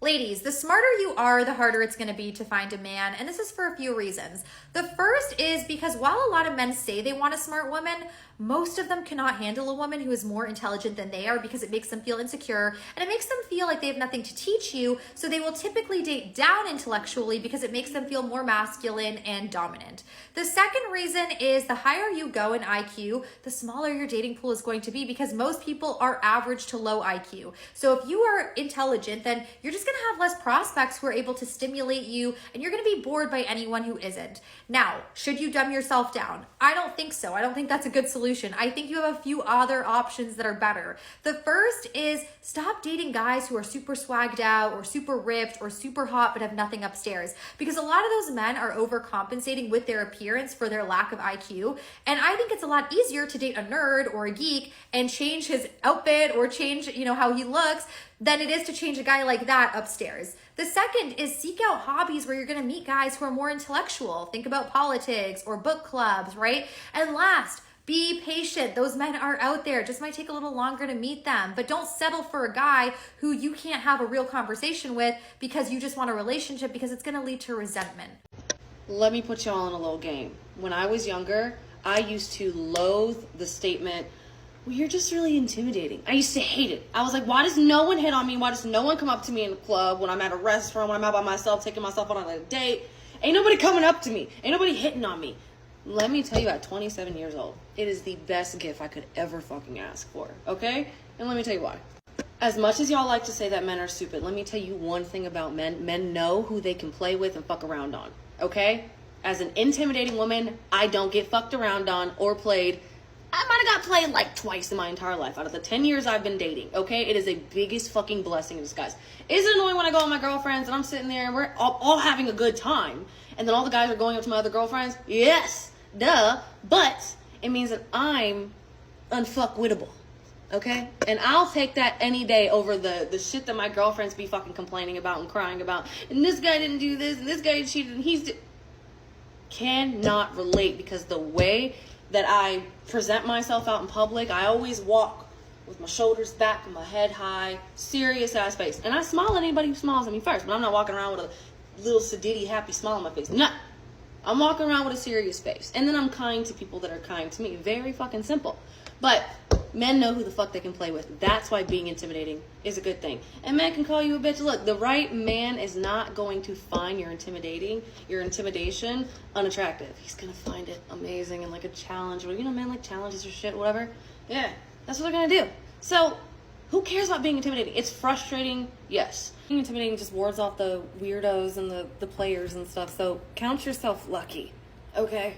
Ladies, the smarter you are, the harder it's going to be to find a man, and this is for a few reasons. The first is because while a lot of men say they want a smart woman, most of them cannot handle a woman who is more intelligent than they are because it makes them feel insecure and it makes them feel like they have nothing to teach you, so they will typically date down intellectually because it makes them feel more masculine and dominant. The second reason is the higher you go in IQ, the smaller your dating pool is going to be because most people are average to low IQ. So if you are intelligent, then you're just going to have less prospects who are able to stimulate you, and you're going to be bored by anyone who isn't. Now, should you dumb yourself down? I don't think so. I don't think that's a good solution. I think you have a few other options that are better. The first is stop dating guys who are super swagged out or super ripped or super hot but have nothing upstairs, because a lot of those men are overcompensating with their appearance for their lack of IQ. And I think it's a lot easier to date a nerd or a geek and change his outfit or change, how he looks than it is to change a guy like that upstairs. The second is seek out hobbies where you're going to meet guys who are more intellectual. Think about politics or book clubs, right? And last, be patient. Those men are out there. It just might take a little longer to meet them, but don't settle for a guy who you can't have a real conversation with because you just want a relationship, because it's going to lead to resentment. Let me put you all in a little game. When I was younger, I used to loathe the statement, well, you're just really intimidating. I used to hate it. I was like, why does no one hit on me? Why does no one come up to me in the club, when I'm at a restaurant, when I'm out by myself, taking myself on a date? Ain't nobody coming up to me. Ain't nobody hitting on me. Let me tell you, at 27 years old, it is the best gift I could ever fucking ask for, okay? And let me tell you why. As much as y'all like to say that men are stupid, let me tell you one thing about men. Men know who they can play with and fuck around on, okay? As an intimidating woman, I don't get fucked around on or played. I might have got played like twice in my entire life out of the 10 years I've been dating, okay? It is a biggest fucking blessing in disguise. Is it annoying when I go with my girlfriends and I'm sitting there and we're all having a good time, and then all the guys are going up to my other girlfriends? Yes, duh. But it means that I'm unfuckwittable, okay? And I'll take that any day over the shit that my girlfriends be fucking complaining about and crying about. And this guy didn't do this, and this guy cheated, and cannot relate, because the way that I present myself out in public, I always walk with my shoulders back and my head high, serious ass face. And I smile at anybody who smiles at me first, but I'm not walking around with a little sedity happy smile on my face. No. I'm walking around with a serious face. And then I'm kind to people that are kind to me. Very fucking simple. But men know who the fuck they can play with. That's why being intimidating is a good thing. And men can call you a bitch. Look, the right man is not going to find your intimidation unattractive. He's going to find it amazing and like a challenge. Men like challenges or shit, whatever. Yeah, that's what they're going to do. So who cares about being intimidating? It's frustrating, yes. Being intimidating just wards off the weirdos and the players and stuff. So count yourself lucky, okay?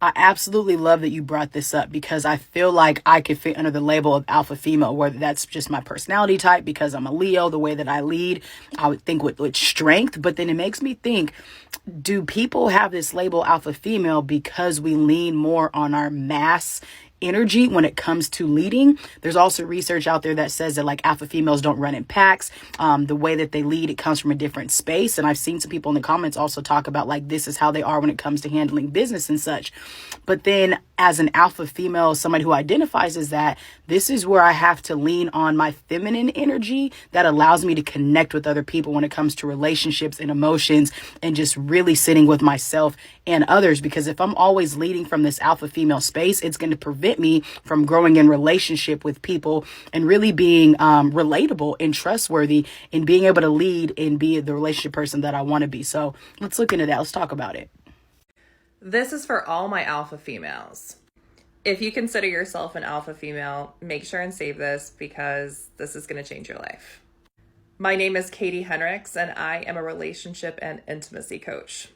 I absolutely love that you brought this up, because I feel like I could fit under the label of alpha female, whether that's just my personality type, because I'm a Leo, the way that I lead, I would think with strength. But then it makes me think, do people have this label alpha female because we lean more on our mass energy when it comes to leading? There's also research out there that says that like alpha females don't run in packs. The way that they lead, it comes from a different space. And I've seen some people in the comments also talk about like this is how they are when it comes to handling business and such. But then as an alpha female, somebody who identifies as that, this is where I have to lean on my feminine energy that allows me to connect with other people when it comes to relationships and emotions, and just really sitting with myself and others. Because if I'm always leading from this alpha female space, it's going to prevent me from growing in relationship with people and really being relatable and trustworthy and being able to lead and be the relationship person that I want to be. So let's look into that. Let's talk about it. This is for all my alpha females. If you consider yourself an alpha female, make sure and save this, because this is going to change your life. My name is Katie Henricks, and I am a relationship and intimacy coach.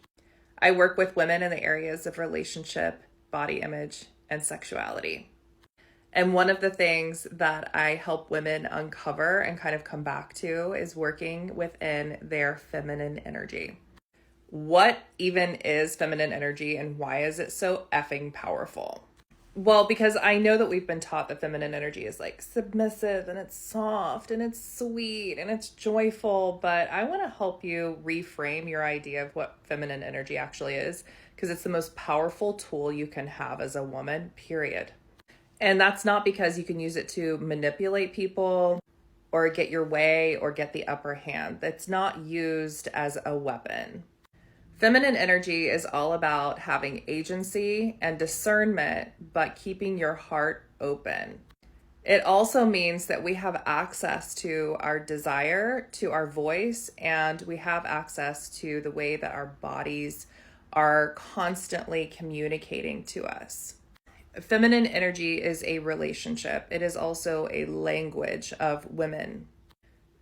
I work with women in the areas of relationship, body image, and sexuality. And one of the things that I help women uncover and kind of come back to is working within their feminine energy. What even is feminine energy, and why is it so effing powerful? Well, because I know that we've been taught that feminine energy is like submissive and it's soft and it's sweet and it's joyful, but I want to help you reframe your idea of what feminine energy actually is, because it's the most powerful tool you can have as a woman, period. And that's not because you can use it to manipulate people, or get your way or get the upper hand. That's not used as a weapon. Feminine energy is all about having agency and discernment, but keeping your heart open. It also means that we have access to our desire, to our voice, and we have access to the way that our bodies are constantly communicating to us. Feminine energy is a relationship. It is also a language of women.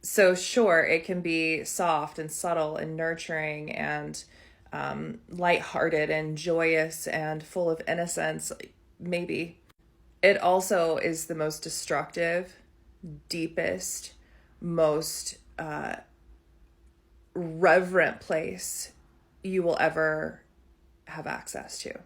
So sure, it can be soft and subtle and nurturing and lighthearted and joyous and full of innocence, maybe. It also is the most destructive, deepest, most reverent place you will ever have access to.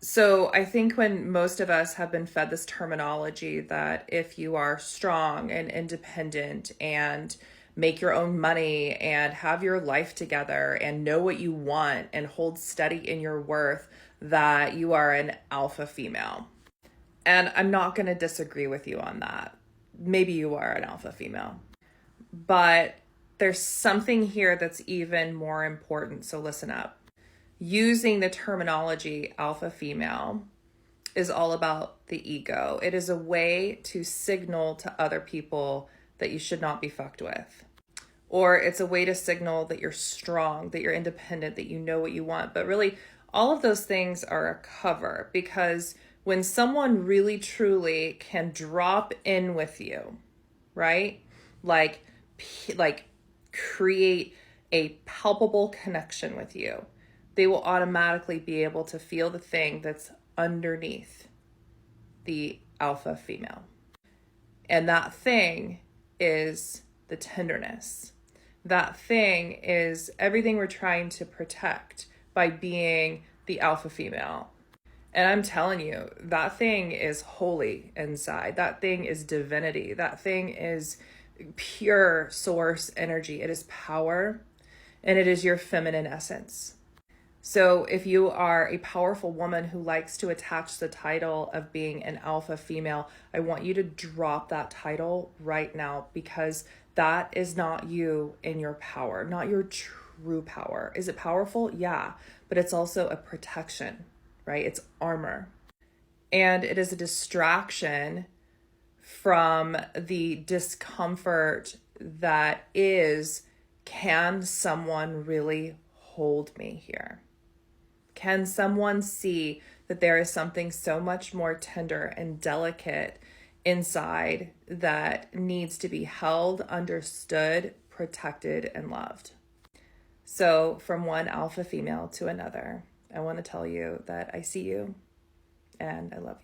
So I think when most of us have been fed this terminology that if you are strong and independent and make your own money and have your life together and know what you want and hold steady in your worth, that you are an alpha female. And I'm not going to disagree with you on that. Maybe you are an alpha female. But there's something here that's even more important, so listen up. Using the terminology alpha female is all about the ego. It is a way to signal to other people that you should not be fucked with. Or it's a way to signal that you're strong, that you're independent, that you know what you want. But really, all of those things are a cover, because when someone really truly can drop in with you, right? Like create a palpable connection with you, they will automatically be able to feel the thing that's underneath the alpha female. And that thing is the tenderness. That thing is everything we're trying to protect by being the alpha female. And I'm telling you, that thing is holy inside. That thing is divinity. That thing is pure source energy. It is power, and it is your feminine essence. So if you are a powerful woman who likes to attach the title of being an alpha female, I want you to drop that title right now, because that is not you in your power, not your true power. Is it powerful? Yeah, but it's also a protection, right? It's armor. And it is a distraction from the discomfort that is, can someone really hold me here? Can someone see that there is something so much more tender and delicate inside that needs to be held, understood, protected, and loved? So from one alpha female to another, I want to tell you that I see you and I love you.